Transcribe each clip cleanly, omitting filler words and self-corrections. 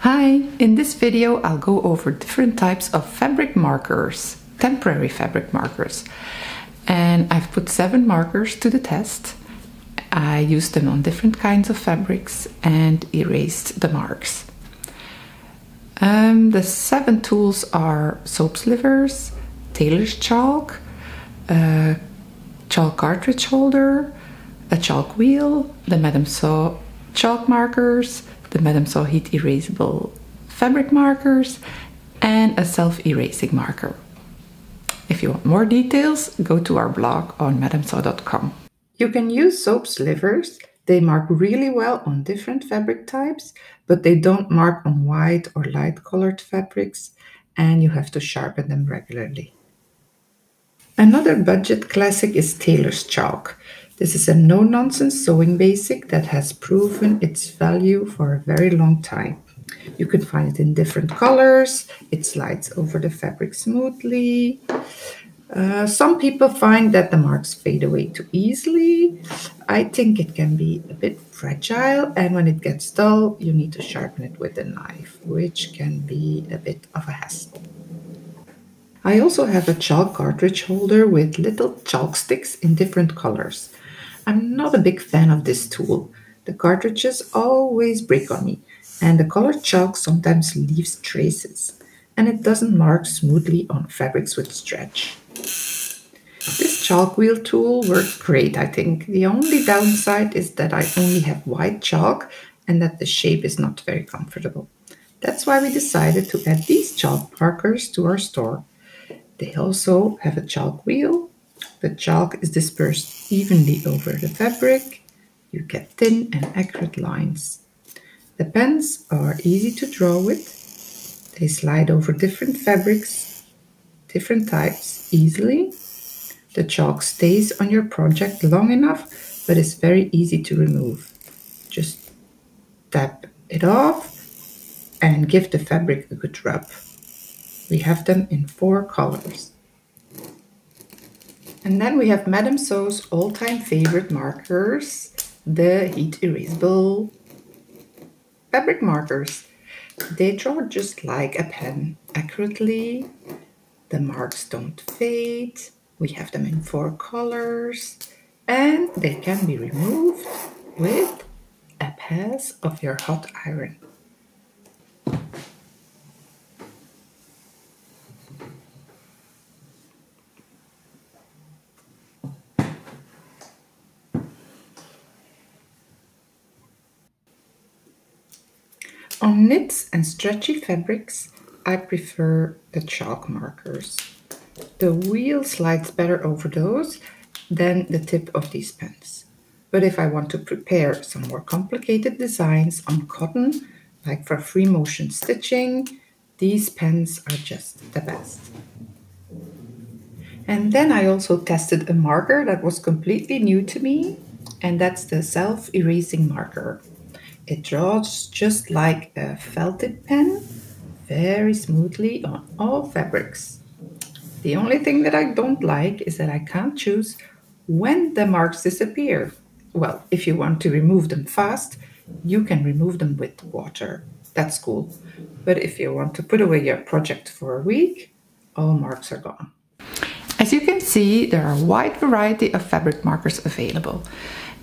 Hi, in this video I'll go over different types of fabric markers, temporary fabric markers. And I've put 7 markers to the test. I used them on different kinds of fabrics and erased the marks. The 7 tools are soap slivers, Tailors chalk, a chalk cartridge holder, a chalk wheel, the Madame Saw chalk markers, the Madame Saw heat erasable fabric markers, and a self-erasing marker. If you want more details, go to our blog on madamesaw.com. You can use soap slivers. They mark really well on different fabric types, but they don't mark on white or light colored fabrics, and you have to sharpen them regularly. Another budget classic is Tailors chalk. This is a no-nonsense sewing basic that has proven its value for a very long time. You can find it in different colors. It slides over the fabric smoothly. Some people find that the marks fade away too easily. I think it can be a bit fragile, and when it gets dull, you need to sharpen it with a knife, which can be a bit of a hassle. I also have a chalk cartridge holder with little chalk sticks in different colors. I'm not a big fan of this tool. The cartridges always break on me, and the colored chalk sometimes leaves traces, and it doesn't mark smoothly on fabrics with stretch. This chalk wheel tool works great, I think. The only downside is that I only have white chalk and that the shape is not very comfortable. That's why we decided to add these chalk markers to our store. They also have a chalk wheel. The chalk is dispersed evenly over the fabric. You get thin and accurate lines. The pens are easy to draw with. They slide over different fabrics, different types, easily. The chalk stays on your project long enough, but it's very easy to remove. Just tap it off and give the fabric a good rub. We have them in 4 colors. And then we have Madame Saw's all-time favorite markers, the heat erasable fabric markers. They draw just like a pen, accurately. The marks don't fade. We have them in 4 colors, and they can be removed with a pass of your hot iron. On knits and stretchy fabrics, I prefer the chalk markers. The wheel slides better over those than the tip of these pens. But if I want to prepare some more complicated designs on cotton, like for free motion stitching, these pens are just the best. And then I also tested a marker that was completely new to me, and that's the self-erasing marker. It draws just like a felted pen, very smoothly on all fabrics. The only thing that I don't like is that I can't choose when the marks disappear. Well, if you want to remove them fast, you can remove them with water. That's cool. But if you want to put away your project for a week, all marks are gone. As you can see, there are a wide variety of fabric markers available.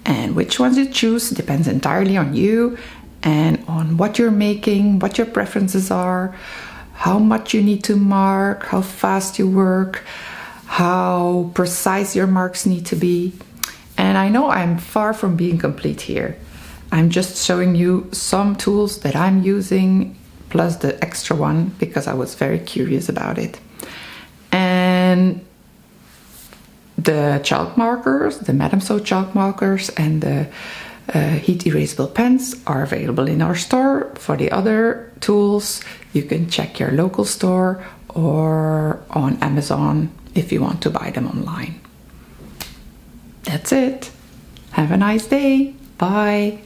And which ones you choose depends entirely on you and on what you're making, what your preferences are, how much you need to mark, how fast you work, how precise your marks need to be. And I know I'm far from being complete here. I'm just showing you some tools that I'm using, plus the extra one, because I was very curious about it. And the chalk markers, the Madame Saw chalk markers, and the heat erasable pens are available in our store. For the other tools, you can check your local store or on Amazon if you want to buy them online. That's it. Have a nice day. Bye.